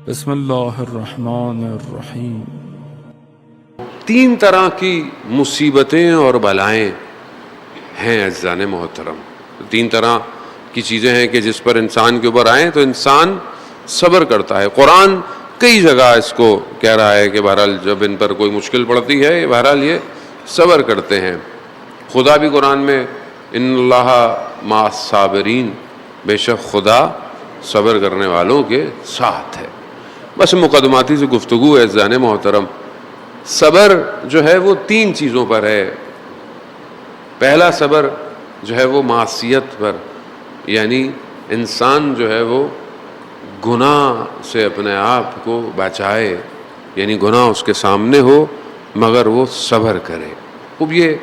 بسم اللہ الرحمن الرحیم۔ تین طرح کی مصیبتیں اور بلائیں ہیں عزیزان محترم، تین طرح کی چیزیں ہیں کہ جس پر انسان کے اوپر آئیں تو انسان صبر کرتا ہے۔ قرآن کئی جگہ اس کو کہہ رہا ہے کہ بہرحال جب ان پر کوئی مشکل پڑتی ہے بہرحال یہ صبر کرتے ہیں۔ خدا بھی قرآن میں ان اللہ مع الصابرین، بے شک خدا صبر کرنے والوں کے ساتھ ہے۔ بس مقدماتی سے گفتگو ہے عزیزان محترم۔ صبر جو ہے وہ تین چیزوں پر ہے۔ پہلا صبر جو ہے وہ معصیت پر، یعنی انسان جو ہے وہ گناہ سے اپنے آپ کو بچائے، یعنی گناہ اس کے سامنے ہو مگر وہ صبر کرے۔ خوب یہ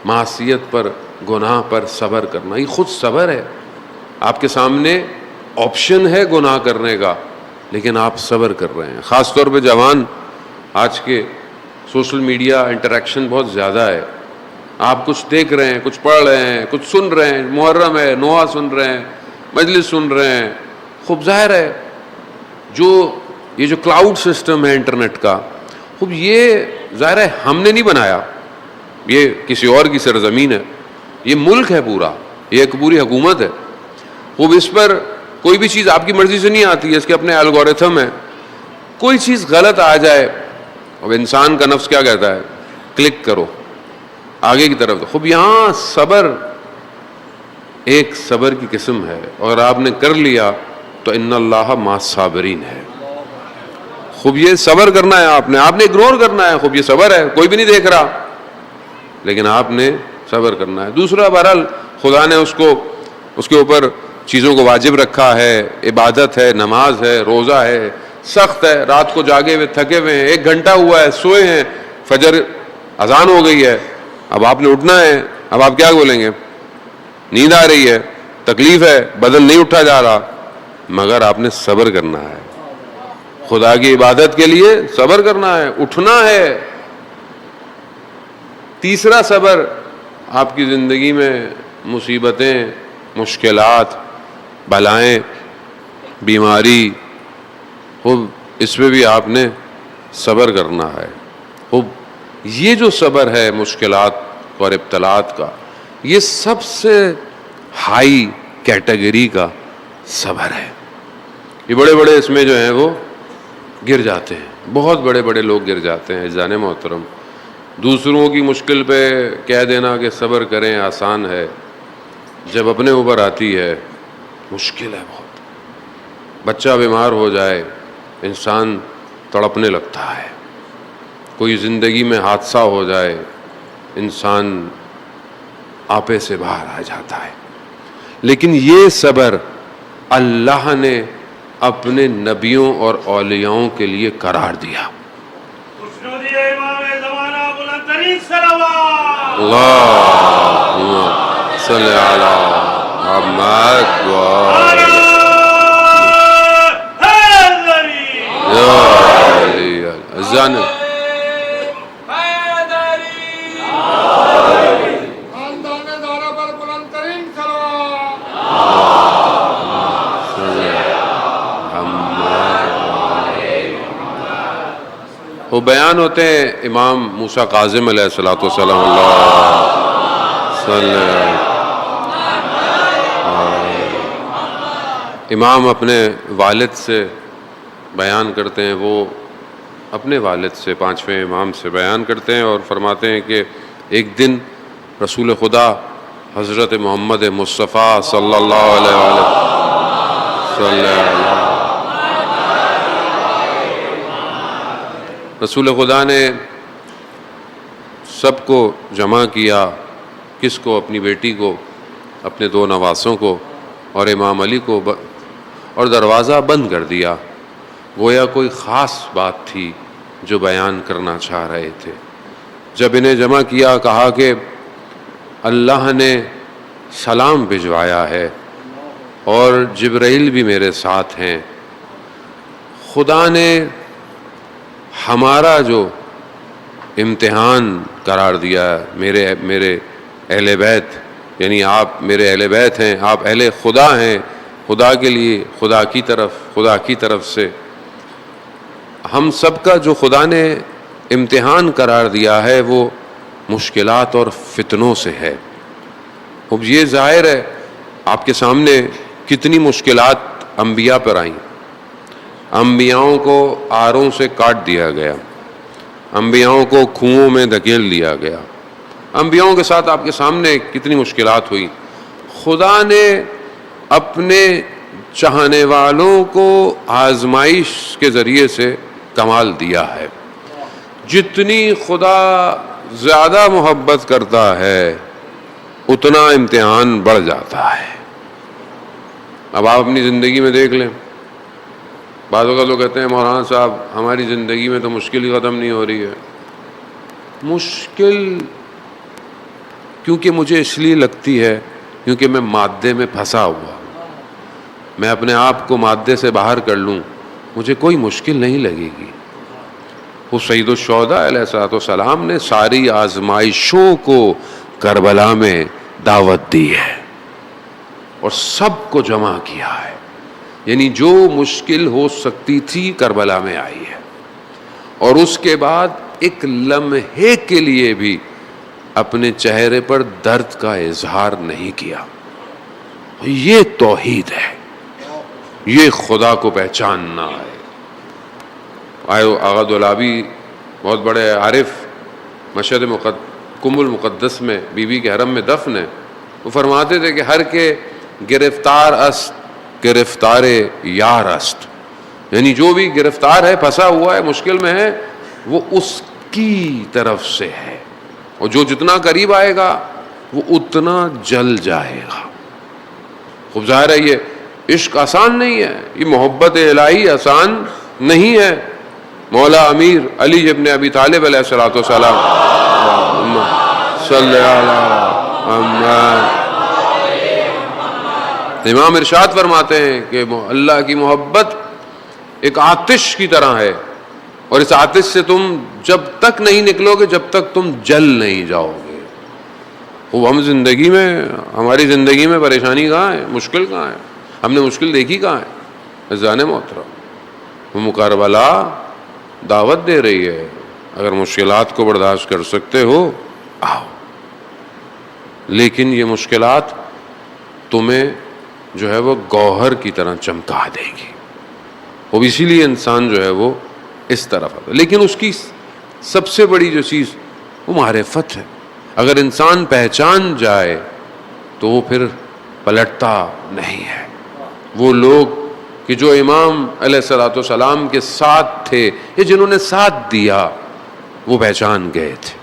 معصیت پر، گناہ پر صبر کرنا یہ خود صبر ہے۔ آپ کے سامنے آپشن ہے گناہ کرنے کا لیکن آپ صبر کر رہے ہیں۔ خاص طور پہ جوان، آج کے سوشل میڈیا انٹریکشن بہت زیادہ ہے، آپ کچھ دیکھ رہے ہیں، کچھ پڑھ رہے ہیں، کچھ سن رہے ہیں، محرم ہے نوحہ سن رہے ہیں، مجلس سن رہے ہیں۔ خوب ظاہر ہے یہ جو کلاؤڈ سسٹم ہے انٹرنیٹ کا، خوب یہ ظاہر ہے ہم نے نہیں بنایا، یہ کسی اور کی سرزمین ہے، یہ ملک ہے پورا، یہ ایک پوری حکومت ہے۔ خوب اس پر کوئی بھی چیز آپ کی مرضی سے نہیں آتی ہے، اس کے اپنے الگورتھم ہے۔ کوئی چیز غلط آ جائے اب انسان کا نفس کیا کہتا ہے؟ کلک کرو آگے کی طرف۔ خوب یہاں صبر ایک صبر کی قسم ہے، اور آپ نے کر لیا تو ان اللہ مع الصابرین ہے۔ خوب یہ صبر کرنا ہے، آپ نے اگنور کرنا ہے، خوب یہ صبر ہے، کوئی بھی نہیں دیکھ رہا لیکن آپ نے صبر کرنا ہے۔ دوسرا بہرحال خدا نے اس کے اوپر چیزوں کو واجب رکھا ہے، عبادت ہے، نماز ہے، روزہ ہے، سخت ہے، رات کو جاگے ہوئے تھکے ہوئے ہیں، 1 گھنٹہ ہوا ہے سوئے ہیں، فجر اذان ہو گئی ہے، اب آپ نے اٹھنا ہے، اب آپ کیا بولیں گے؟ نیند آ رہی ہے، تکلیف ہے، بدن نہیں اٹھا جا رہا، مگر آپ نے صبر کرنا ہے۔ خدا کی عبادت کے لیے صبر کرنا ہے، اٹھنا ہے۔ تیسرا صبر، آپ کی زندگی میں مصیبتیں، مشکلات، بلائیں، بیماری، خوب اس پہ بھی آپ نے صبر کرنا ہے۔ خوب یہ جو صبر ہے مشکلات اور ابتلاات کا، یہ سب سے ہائی کیٹیگری کا صبر ہے۔ یہ بڑے بڑے اس میں جو ہیں وہ گر جاتے ہیں، بہت بڑے بڑے لوگ گر جاتے ہیں عزیزان محترم۔ دوسروں کی مشکل پہ کہہ دینا کہ صبر کریں آسان ہے، جب اپنے اوپر آتی ہے مشکل ہے بہت۔ بچہ بیمار ہو جائے انسان تڑپنے لگتا ہے، کوئی زندگی میں حادثہ ہو جائے انسان آپے سے باہر آ جاتا ہے۔ لیکن یہ صبر اللہ نے اپنے نبیوں اور اولیاءوں کے لیے قرار دیا۔ اللہم صلی علی محمد اذان وہ بیان ہوتے ہیں امام موسیٰ کاظم علیہ الصلوۃ والسلام، اللہ صلی اللہ، امام اپنے والد سے بیان کرتے ہیں، وہ اپنے والد سے، 5ویں امام سے بیان کرتے ہیں اور فرماتے ہیں کہ ایک دن رسول خدا حضرت محمد مصطفیٰ صلی اللہ علیہ وسلم رسول خدا نے سب کو جمع کیا، کس کو؟ اپنی بیٹی کو، اپنے 2 نواسوں کو اور امام علی کو، اور دروازہ بند کر دیا۔ گویا کوئی خاص بات تھی جو بیان کرنا چاہ رہے تھے۔ جب انہیں جمع کیا کہا کہ اللہ نے سلام بھجوایا ہے اور جبرائیل بھی میرے ساتھ ہیں، خدا نے ہمارا جو امتحان قرار دیا ہے، میرے اہل بیت، یعنی آپ میرے اہل بیت ہیں، آپ اہل خدا ہیں، خدا کے لیے، خدا کی طرف سے ہم سب کا جو خدا نے امتحان قرار دیا ہے وہ مشکلات اور فتنوں سے ہے. اب یہ ظاہر ہے آپ کے سامنے کتنی مشکلات انبیاء پر آئیں. انبیاؤں کو آروں سے کاٹ دیا گیا, انبیاؤں کو کنوؤں میں دھکیل دیا گیا, انبیاؤں کے ساتھ آپ کے سامنے کتنی مشکلات ہوئی. خدا نے اپنے چاہنے والوں کو آزمائش کے ذریعے سے کمال دیا ہے. جتنی خدا زیادہ محبت کرتا ہے اتنا امتحان بڑھ جاتا ہے. اب آپ اپنی زندگی میں دیکھ لیں, بعض اوقات لوگ کہتے ہیں مولانا صاحب ہماری زندگی میں تو مشکل ہی ختم نہیں ہو رہی ہے. مشکل کیونکہ مجھے اس لیے لگتی ہے کیونکہ میں مادے میں پھنسا ہوا. میں اپنے آپ کو مادے سے باہر کر لوں مجھے کوئی مشکل نہیں لگے گی. وہ سید الشہداء علیہ الصلوۃ والسلام نے ساری آزمائشوں کو کربلا میں دعوت دی ہے اور سب کو جمع کیا ہے. یعنی جو مشکل ہو سکتی تھی کربلا میں آئی ہے, اور اس کے بعد ایک لمحے کے لیے بھی اپنے چہرے پر درد کا اظہار نہیں کیا. یہ توحید ہے, یہ خدا کو پہچاننا ہے. آغا دولابی بہت بڑے عارف, مشہد کم المقدس میں بی بی کے حرم میں دفن ہے. وہ فرماتے تھے کہ ہر کے گرفتار است گرفتار یار است, یعنی جو بھی گرفتار ہے, پھنسا ہوا ہے, مشکل میں ہے, وہ اس کی طرف سے ہے, اور جو جتنا قریب آئے گا وہ اتنا جل جائے گا. خوب ظاہر ہے یہ عشق آسان نہیں ہے, یہ محبت الہی آسان نہیں ہے. مولا امیر علی ابن ابی طالب علیہ الصلوۃ والسلام صلی اللہ علیہ امام ارشاد فرماتے ہیں کہ اللہ کی محبت ایک آتش کی طرح ہے, اور اس آتش سے تم جب تک نہیں نکلو گے جب تک تم جل نہیں جاؤ گے. وہ ہم زندگی میں, ہماری زندگی میں پریشانی کہاں ہے, مشکل کہاں ہے, ہم نے مشکل دیکھی کہاں ہے. عزیزان محترم, وہ کربلا دعوت دے رہی ہے, اگر مشکلات کو برداشت کر سکتے ہو آؤ, لیکن یہ مشکلات تمہیں جو ہے وہ گوہر کی طرح چمکا دے گی. وہ اسی لیے انسان جو ہے وہ اس طرف آتا ہے. لیکن اس کی سب سے بڑی جو چیز وہ معرفت ہے. اگر انسان پہچان جائے تو وہ پھر پلٹتا نہیں ہے. وہ لوگ کہ جو امام علیہ الصلوۃ والسلام کے ساتھ تھے یا جنہوں نے ساتھ دیا وہ پہچان گئے تھے.